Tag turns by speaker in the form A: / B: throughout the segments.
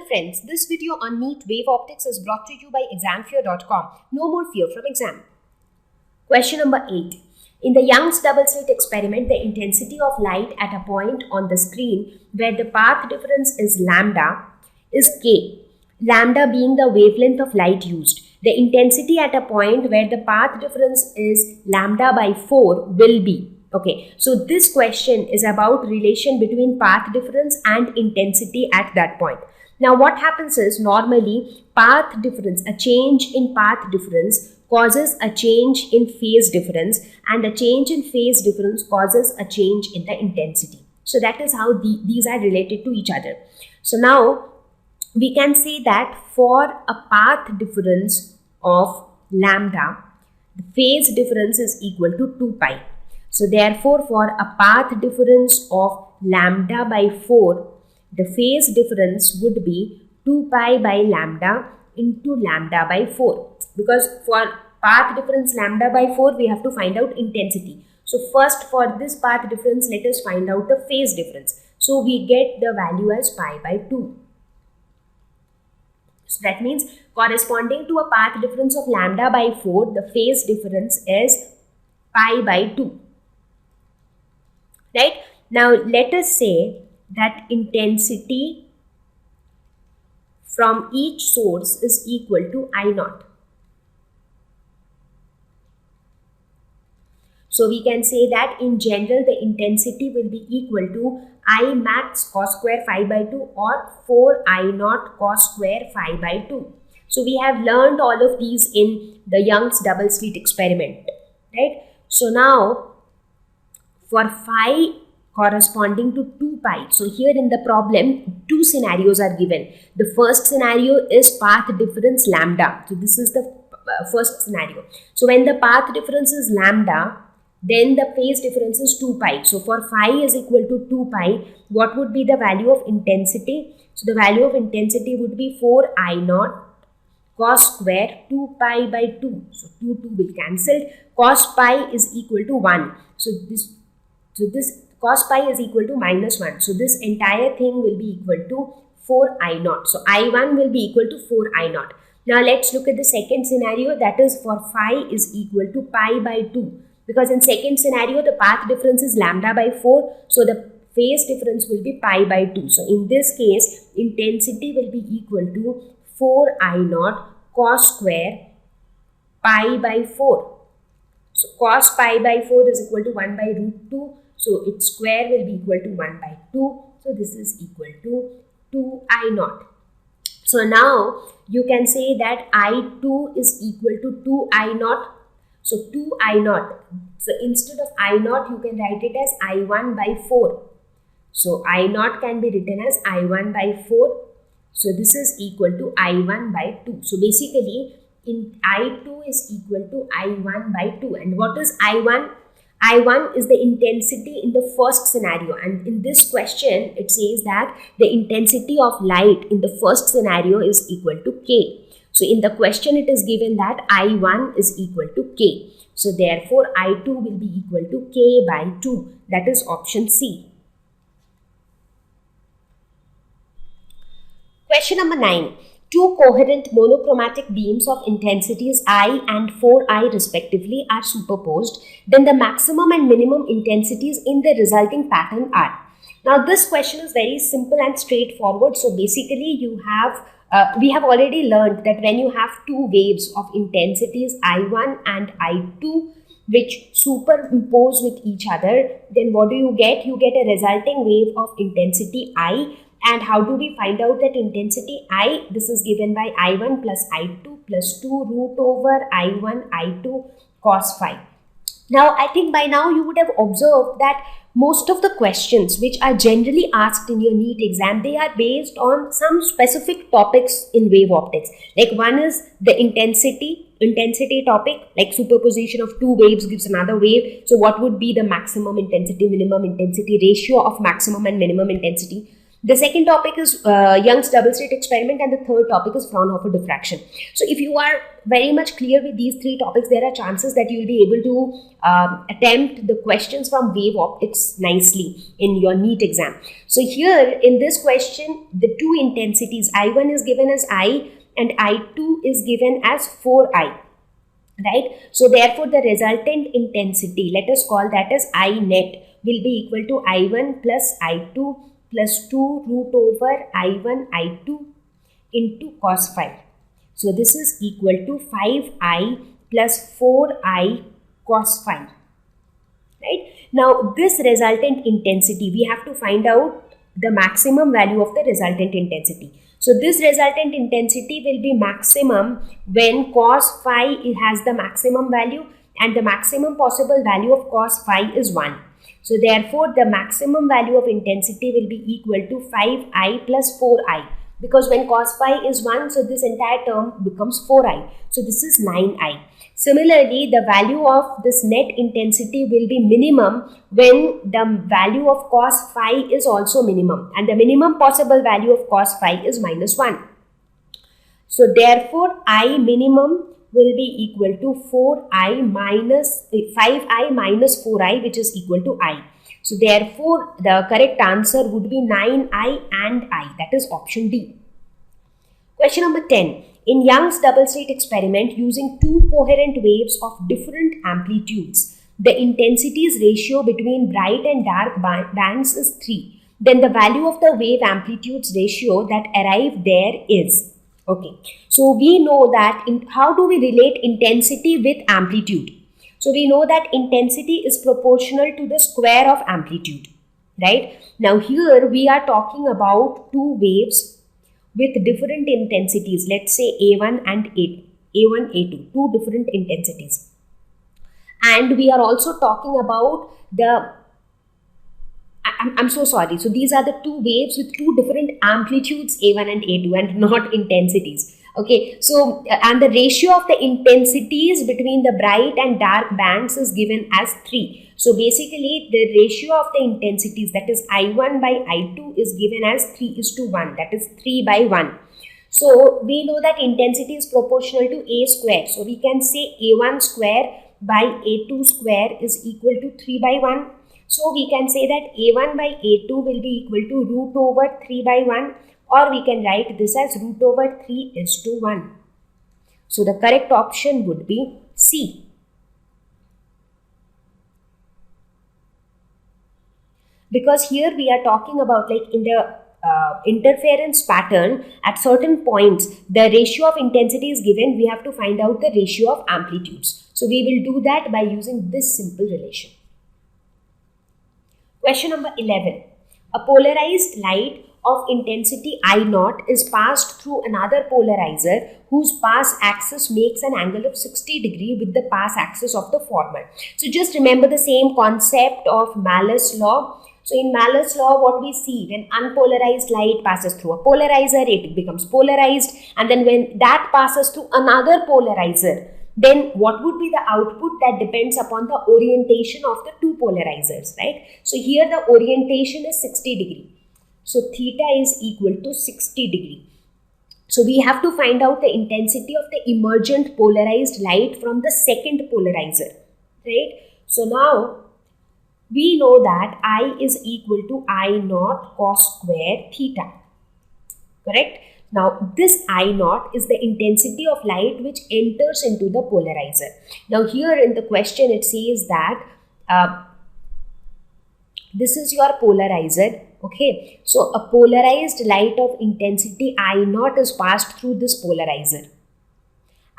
A: friends, this video on neat wave optics is brought to you by examfear.com. No more fear from exam. Question number 8. In the Young's double slit experiment, the intensity of light at a point on the screen where the path difference is lambda is k, lambda being the wavelength of light used. The intensity at a point where the path difference is lambda by 4 will be. Okay, so this question is about relation between path difference and intensity at that point. Now what happens is, normally path difference, a change in path difference causes a change in phase difference, and a change in phase difference causes a change in the intensity. So that is how these are related to each other. So now we can say that for a path difference of lambda, the phase difference is equal to 2 pi. So therefore, for a path difference of lambda by 4, the phase difference would be 2 pi by lambda into lambda by 4. Because for path difference lambda by 4, we have to find out intensity. So first, for this path difference, let us find out the phase difference. So we get the value as pi by 2. So that means corresponding to a path difference of lambda by 4, the phase difference is pi by 2. Right? Now let us say that intensity from each source is equal to I naught. So we can say that in general the intensity will be equal to I max cos square phi by 2 or 4 I naught cos square phi by 2. So we have learned all of these in the Young's double slit experiment, right? So now for phi corresponding to 2 pi, so here in the problem, two scenarios are given. The first scenario is path difference lambda. So this is the first scenario. So when the path difference is lambda, then the phase difference is 2 pi. So for phi is equal to 2 pi, what would be the value of intensity? So the value of intensity would be 4 I naught cos square 2 pi by 2. So 2 will cancel. Cos pi is equal to 1. So this cos pi is equal to minus 1. So this entire thing will be equal to 4 I naught. So I1 will be equal to 4 I naught. Now let's look at the second scenario, that is for phi is equal to pi by 2. Because in second scenario, the path difference is lambda by 4. So the phase difference will be pi by 2. So in this case, intensity will be equal to 4 I naught cos square pi by 4. So cos pi by 4 is equal to 1 by root 2. So its square will be equal to 1 by 2. So this is equal to 2 I naught. So now you can say that I2 is equal to 2 I naught. So 2 I naught. So instead of I naught, you can write it as I1 by 4. So I naught can be written as I1 by 4. So this is equal to I1 by 2. So basically, in I2 is equal to I1 by 2. And what is I1? I1 is the intensity in the first scenario, and in this question it says that the intensity of light in the first scenario is equal to K. So in the question it is given that I1 is equal to K. So therefore I2 will be equal to K by 2. That is option C. Question number 9. Two coherent monochromatic beams of intensities I and 4I respectively are superposed, then the maximum and minimum intensities in the resulting pattern are. Now this question is very simple and straightforward. So basically we have already learned that when you have two waves of intensities I1 and I2 which superimpose with each other, then what do you get? You get a resulting wave of intensity I. And how do we find out that intensity I? This is given by I1 plus I2 plus 2 root over I1 I2 cos phi. Now I think by now you would have observed that most of the questions which are generally asked in your NEET exam, they are based on some specific topics in wave optics. Like one is the intensity topic, like superposition of two waves gives another wave. So what would be the maximum intensity, minimum intensity, ratio of maximum and minimum intensity? The second topic is Young's double slit experiment, and the third topic is Fraunhofer diffraction. So if you are very much clear with these three topics, there are chances that you will be able to attempt the questions from wave optics nicely in your NEET exam. So here in this question, the two intensities, I1 is given as I and I2 is given as 4I. Right? So therefore the resultant intensity, let us call that as I net, will be equal to I1 plus I2 plus 2 root over I1 I2 into cos phi. So this is equal to 5I plus 4I cos phi. Right? Now this resultant intensity, we have to find out the maximum value of the resultant intensity. So this resultant intensity will be maximum when cos phi has the maximum value, and the maximum possible value of cos phi is 1. So therefore the maximum value of intensity will be equal to 5I plus 4I, because when cos phi is 1, so this entire term becomes 4I. So this is 9I. Similarly, the value of this net intensity will be minimum when the value of cos phi is also minimum, and the minimum possible value of cos phi is minus 1. So therefore I minimum will be equal to 4I minus 5I minus 4I, which is equal to I. So therefore the correct answer would be 9I and I, that is option D. Question number 10. In Young's double slit experiment, using two coherent waves of different amplitudes, the intensities ratio between bright and dark bands is 3. Then the value of the wave amplitudes ratio that arrived there is. Okay, so we know that how do we relate intensity with amplitude? So we know that intensity is proportional to the square of amplitude, right? Now here we are talking about two waves with different intensities. Let's say A1 and A2, A1, A2, two different intensities. And we are also talking about the, I'm so sorry. So these are the two waves with two different amplitudes, A1 and A2, and not intensities. Okay, so and the ratio of the intensities between the bright and dark bands is given as 3. So basically the ratio of the intensities, that is I1 by I2, is given as 3:1, that is 3 by 1. So we know that intensity is proportional to A square. So we can say A1 square by A2 square is equal to 3 by 1. So we can say that A1 by A2 will be equal to root over 3 by 1, or we can write this as root over 3:1. So the correct option would be C. Because here we are talking about, like in the interference pattern, at certain points the ratio of intensity is given, we have to find out the ratio of amplitudes. So we will do that by using this simple relation. Question number 11. A polarized light of intensity I0 is passed through another polarizer whose pass axis makes an angle of 60 degrees with the pass axis of the former. So just remember the same concept of Malus law. So in Malus law, what we see, when unpolarized light passes through a polarizer, it becomes polarized, and then when that passes through another polarizer, then what would be the output? That depends upon the orientation of the two polarizers, right? So here the orientation is 60 degree. So theta is equal to 60 degree. So we have to find out the intensity of the emergent polarized light from the second polarizer, right? So now we know that I is equal to I0 cos square theta, correct? Now this I0 is the intensity of light which enters into the polarizer. Now here in the question it says that this is your polarizer, okay? So a polarized light of intensity I0 is passed through this polarizer,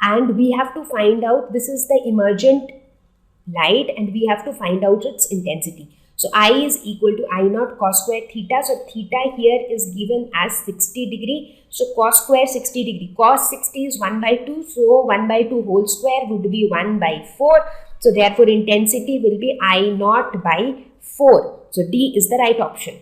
A: and we have to find out, this is the emergent light, and we have to find out its intensity. So I is equal to I0 cos square theta. So theta here is given as 60 degree. So cos square 60 degree. Cos 60 is 1 by 2. So 1 by 2 whole square would be 1 by 4. So therefore intensity will be I0 by 4. So D is the right option.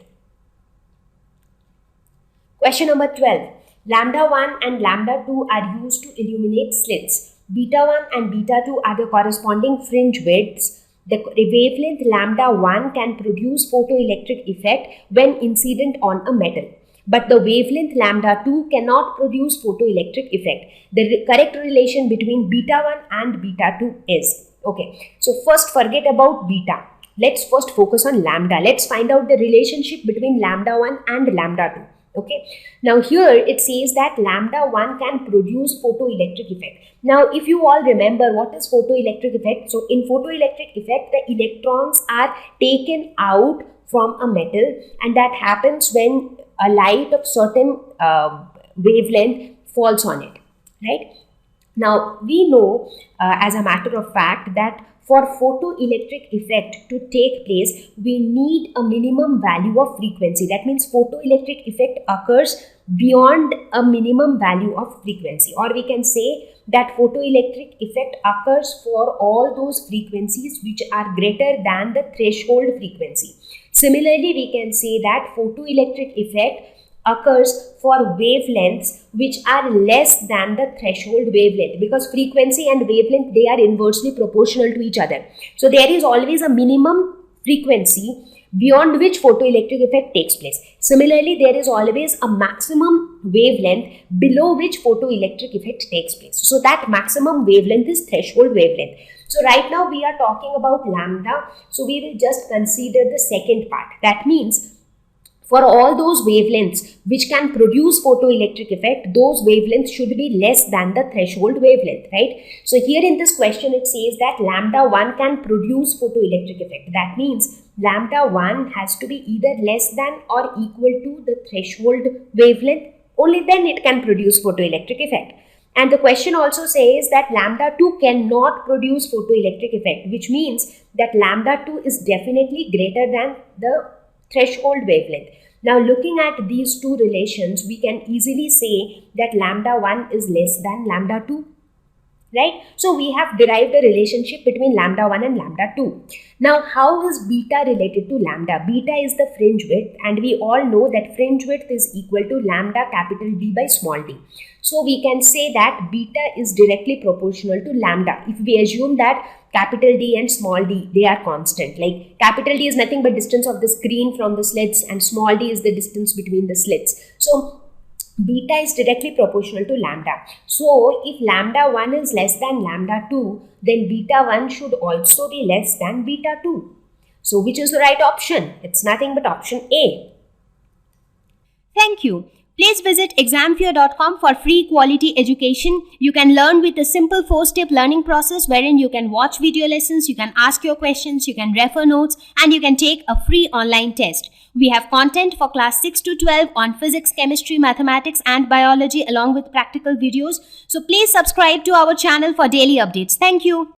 A: Question number 12. Lambda 1 and lambda 2 are used to illuminate slits. Beta 1 and beta 2 are the corresponding fringe widths The wavelength lambda 1 can produce photoelectric effect when incident on a metal. But the wavelength lambda 2 cannot produce photoelectric effect. The correct relation between beta 1 and beta 2 is. Okay, so first forget about beta. Let's first focus on lambda. Let's find out the relationship between lambda 1 and lambda 2. Okay, now here it says that lambda 1 can produce photoelectric effect. Now if you all remember what is photoelectric effect, so in photoelectric effect the electrons are taken out from a metal, and that happens when a light of certain wavelength falls on it, right? Now we know as a matter of fact that for photoelectric effect to take place, we need a minimum value of frequency. That means photoelectric effect occurs beyond a minimum value of frequency, or we can say that photoelectric effect occurs for all those frequencies which are greater than the threshold frequency. Similarly, we can say that photoelectric effect occurs for wavelengths which are less than the threshold wavelength, because frequency and wavelength, they are inversely proportional to each other. So there is always a minimum frequency beyond which photoelectric effect takes place. Similarly, there is always a maximum wavelength below which photoelectric effect takes place. So that maximum wavelength is threshold wavelength. So right now we are talking about lambda. So we will just consider the second part. That means for all those wavelengths which can produce photoelectric effect, those wavelengths should be less than the threshold wavelength, right? So here in this question it says that lambda 1 can produce photoelectric effect. That means lambda 1 has to be either less than or equal to the threshold wavelength. Only then it can produce photoelectric effect. And the question also says that lambda 2 cannot produce photoelectric effect, which means that lambda 2 is definitely greater than the threshold wavelength. Now looking at these two relations, we can easily say that lambda 1 is less than lambda 2, right? So we have derived a relationship between lambda 1 and lambda 2. Now how is beta related to lambda? Beta is the fringe width, and we all know that fringe width is equal to lambda capital D by small d. So we can say that beta is directly proportional to lambda if we assume that capital D and small d, they are constant. Like capital D is nothing but distance of the screen from the slits, and small d is the distance between the slits. So beta is directly proportional to lambda. So if lambda 1 is less than lambda 2, then beta 1 should also be less than beta 2. So which is the right option? It's nothing but option A.
B: Thank you. Please visit examfear.com for free quality education. You can learn with a simple 4-step learning process wherein you can watch video lessons, you can ask your questions, you can refer notes, and you can take a free online test. We have content for class 6 to 12 on physics, chemistry, mathematics, and biology along with practical videos. So please subscribe to our channel for daily updates. Thank you.